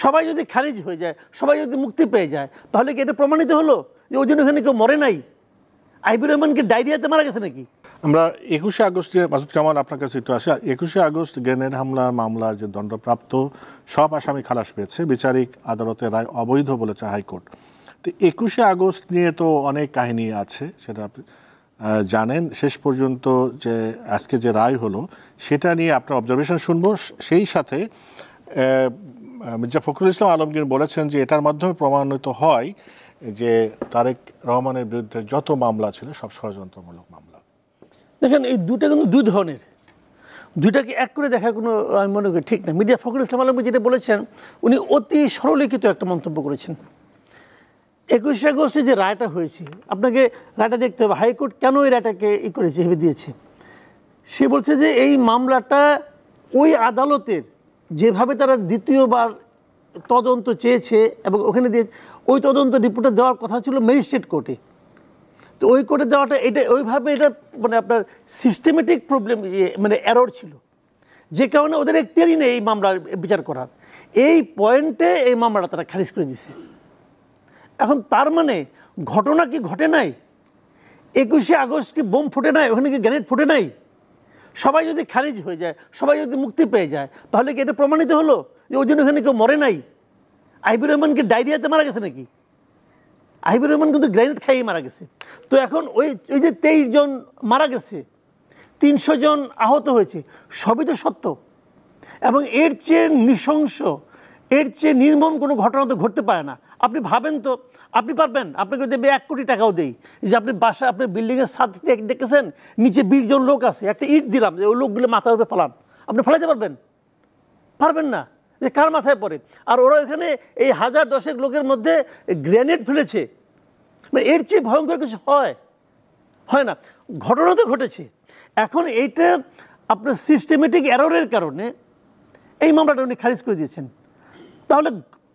সবাই যদি খারিজ হয়ে যায়, সবাই যদি মুক্তি পেয়ে যায়, তাহলে কি এটা প্রমাণিত হলো যে ওই জন্য ওখানে কেউ মরে নাই? আইবুর রহমানকে ডায়রিয়াতে মারা গেছে নাকি? আমরা 21শে আগস্টে, মাসুদ কামাল আপনার কাছে একটু আসে, 21শে আগস্ট গ্রেনেড হামলার মামলার যে দণ্ডপ্রাপ্ত সব আসামি খালাস পেয়েছে, বিচারিক আদালতের রায় অবৈধ বলেছে হাইকোর্ট। তো 21শে আগস্ট নিয়ে তো অনেক কাহিনী আছে, সেটা আপনি জানেন। শেষ পর্যন্ত যে আজকে যে রায় হলো সেটা নিয়ে আপনার অবজারভেশন শুনবো। সেই সাথে মির্জা ফখরুল ইসলাম আলমগীর বলেছেন যে এটার মাধ্যমে প্রমাণিত হয় যে তারেক রহমানের বিরুদ্ধে যত মামলা ছিল সব ষড়যন্ত্রমূলক মামলা। দেখেন, এই দুটা কিন্তু দুই ধরনের, দুইটাকে এক করে দেখা কোনো আমি মনে করি ঠিক না। মির্জা ফখরুল ইসলাম আলমগীর যেটা বলেছেন, উনি অতি সরলীকৃত একটা মন্তব্য করেছেন। 21শে আগস্টে যে রায়টা হয়েছে, আপনাকে রায়টা দেখতে হবে হাইকোর্ট কেন এই রায়টাকে করেছে, ভেবে দিয়েছে। সে বলছে যে এই মামলাটা ওই আদালতের যেভাবে তারা দ্বিতীয়বার তদন্ত চেয়েছে এবং ওখানে দিয়ে ওই তদন্ত রিপোর্টে দেওয়ার কথা ছিল ম্যাজিস্ট্রেট কোর্টে, তো ওই কোর্টে দেওয়াটা এটা ওইভাবে এটা মানে আপনার সিস্টেমেটিক প্রবলেম, মানে এরর ছিল, যে কারণে ওদের এখতিয়ারই নেই এই মামলার বিচার করার। এই পয়েন্টে এই মামলাটা তারা খারিজ করে দিছে। এখন তার মানে ঘটনা কি ঘটে নাই? 21শে আগস্ট কি বোম ফুটে নাই? ওখানে কি গ্রেনেড ফুটে নাই? সবাই যদি খারিজ হয়ে যায়, সবাই যদি মুক্তি পেয়ে যায়, তাহলে কি এটা প্রমাণিত হলো যে ওই জন্য ওখানে কেউ মরে নাই? আইবুর রহমানকে ডায়রিয়াতে মারা গেছে নাকি? আইবুর রহমান কিন্তু গ্রেনেড খাইয়ে মারা গেছে। তো এখন ওই যে 23 জন মারা গেছে, 300 জন আহত হয়েছে, সবই তো সত্য। এবং এর চেয়ে নৃশংস, এর চেয়ে নির্মম কোনো ঘটনা তো ঘটতে পারে না। আপনি ভাবেন তো, আপনি পারবেন? আপনাকে দেবে 1 কোটি টাকাও দেই যে আপনি বাসা, আপনি বিল্ডিংয়ের ছাদ দেখেছেন নিচে 20 জন লোক আছে, একটা ইট দিলাম যে ওই লোকগুলো মাথার উপরে ফেলান, আপনি ফেলাতে পারবেন? পারবেন না। যে কার মাথায় পড়ে? আর ওরা এখানে এই 1000-10 লোকের মধ্যে গ্রেনেড ফেলেছে, মানে এর চেয়ে ভয়ঙ্কর কিছু হয় না। ঘটনা তো ঘটেছে। এখন এইটা আপনার সিস্টেমেটিক এররের কারণে এই মামলাটা উনি খারিজ করে দিয়েছেন। তাহলে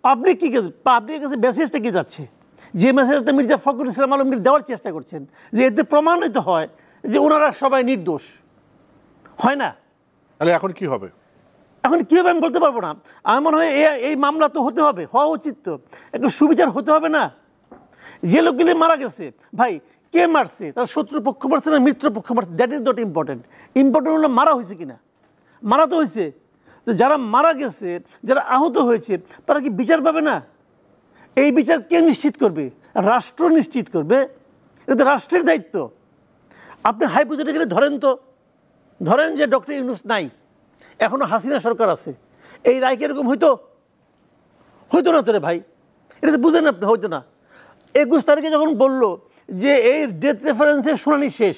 পাবলিকের কাছে মেসেজটা কি যাচ্ছে? যে মেসেজটা মির্জা ফখরুল ইসলাম আলমগীর দেওয়ার চেষ্টা করছেন, যে এতে প্রমাণিত হয় যে ওনারা সবাই নির্দোষ, হয় না। তাহলে এখন কি হবে? এখন কী হবে আমি বলতে পারবো না। আমার মনে হয় এই মামলা তো হতে হবে, হওয়া উচিত, তো একটু সুবিচার হতে হবে না? যে লোকগুলি মারা গেছে, ভাই কে মারছে? তার শত্রু পক্ষ মারছে না মিত্র পক্ষ মারছে? That is not important. Important হলো মারা হয়েছে কিনা। মারা তো হয়েছে, তো যারা মারা গেছে, যারা আহত হয়েছে, তারা কি বিচার পাবে না? এই বিচার কে নিশ্চিত করবে? রাষ্ট্র নিশ্চিত করবে। এটা তো রাষ্ট্রের দায়িত্ব। আপনি হাইপোথেটিক্যালি ধরেন যে ডক্টর ইউনূস নাই, এখনো হাসিনা সরকার আছে, এই রায় কিরকম হইতো না তো রে ভাই? এটা তো বুঝেন আপনি, হইতো না। 21 তারিখে যখন বললো যে এই ডেথ রেফারেন্সের শুনানি শেষ,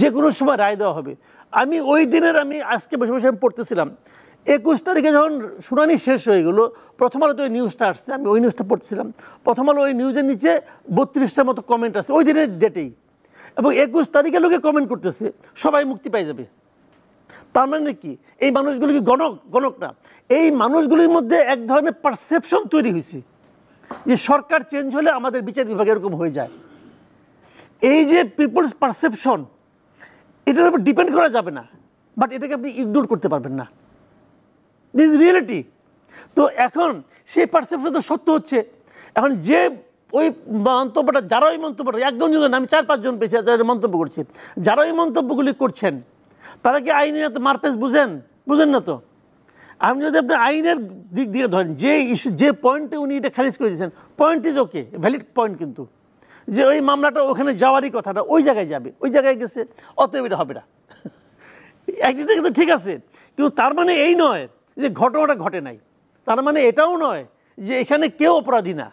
যে কোনো সময় রায় দেওয়া হবে, আমি ওই দিনের আজকে বসে বসে পড়তেছিলাম। 21 তারিখে যখন শুনানি শেষ হয়ে গেলো, প্রথম আলো তো ওই নিউজটা আসছে, আমি ওই নিউজটা পড়তেছিলাম। প্রথম আলো ওই নিউজের নিচে 32টার মতো কমেন্ট আছে ওই দিনের ডেটেই, এবং 21 তারিখে লোকে কমেন্ট করতেছে সবাই মুক্তি পেয়ে যাবে। তার মানে কি এই মানুষগুলো কি গণক না? এই মানুষগুলির মধ্যে এক ধরনের পারসেপশন তৈরি হয়েছে যে সরকার চেঞ্জ হলে আমাদের বিচার বিভাগ এরকম হয়ে যায়। এই যে পিপলস পারসেপশন, এটার উপর ডিপেন্ড করা যাবে না, বাট এটাকে আপনি ইগনোর করতে পারবেন না। This is reality. তো এখন সেই পারসেপশন তো সত্য হচ্ছে। এখন যে ওই মন্তব্যটা, যারা ওই মন্তব্যটা, একজন দুজন, আমি 4-5 জন পেয়েছি যারা মন্তব্য করছে, যারা ওই মন্তব্যগুলি করছেন, তারা কি আইনি না তো মারপেস বুঝেন না তো? আপনি যদি আপনি আইনের দিক দিয়ে ধরেন, যে ইস্যু, যে পয়েন্টে উনি এটা খারিজ করে দিয়েছেন, point is okay, valid point, কিন্তু যে ওই মামলাটা ওখানে যাওয়ারই কথাটা ওই জায়গায় যাবে, ওই জায়গায় গেছে, অতএব এটা হবে না। একদিক থেকে তো ঠিক আছে, কিন্তু তার মানে এই নয় যে ঘটনাটা ঘটে নাই। তার মানে এটাও নয় যে এখানে কেউ অপরাধী না।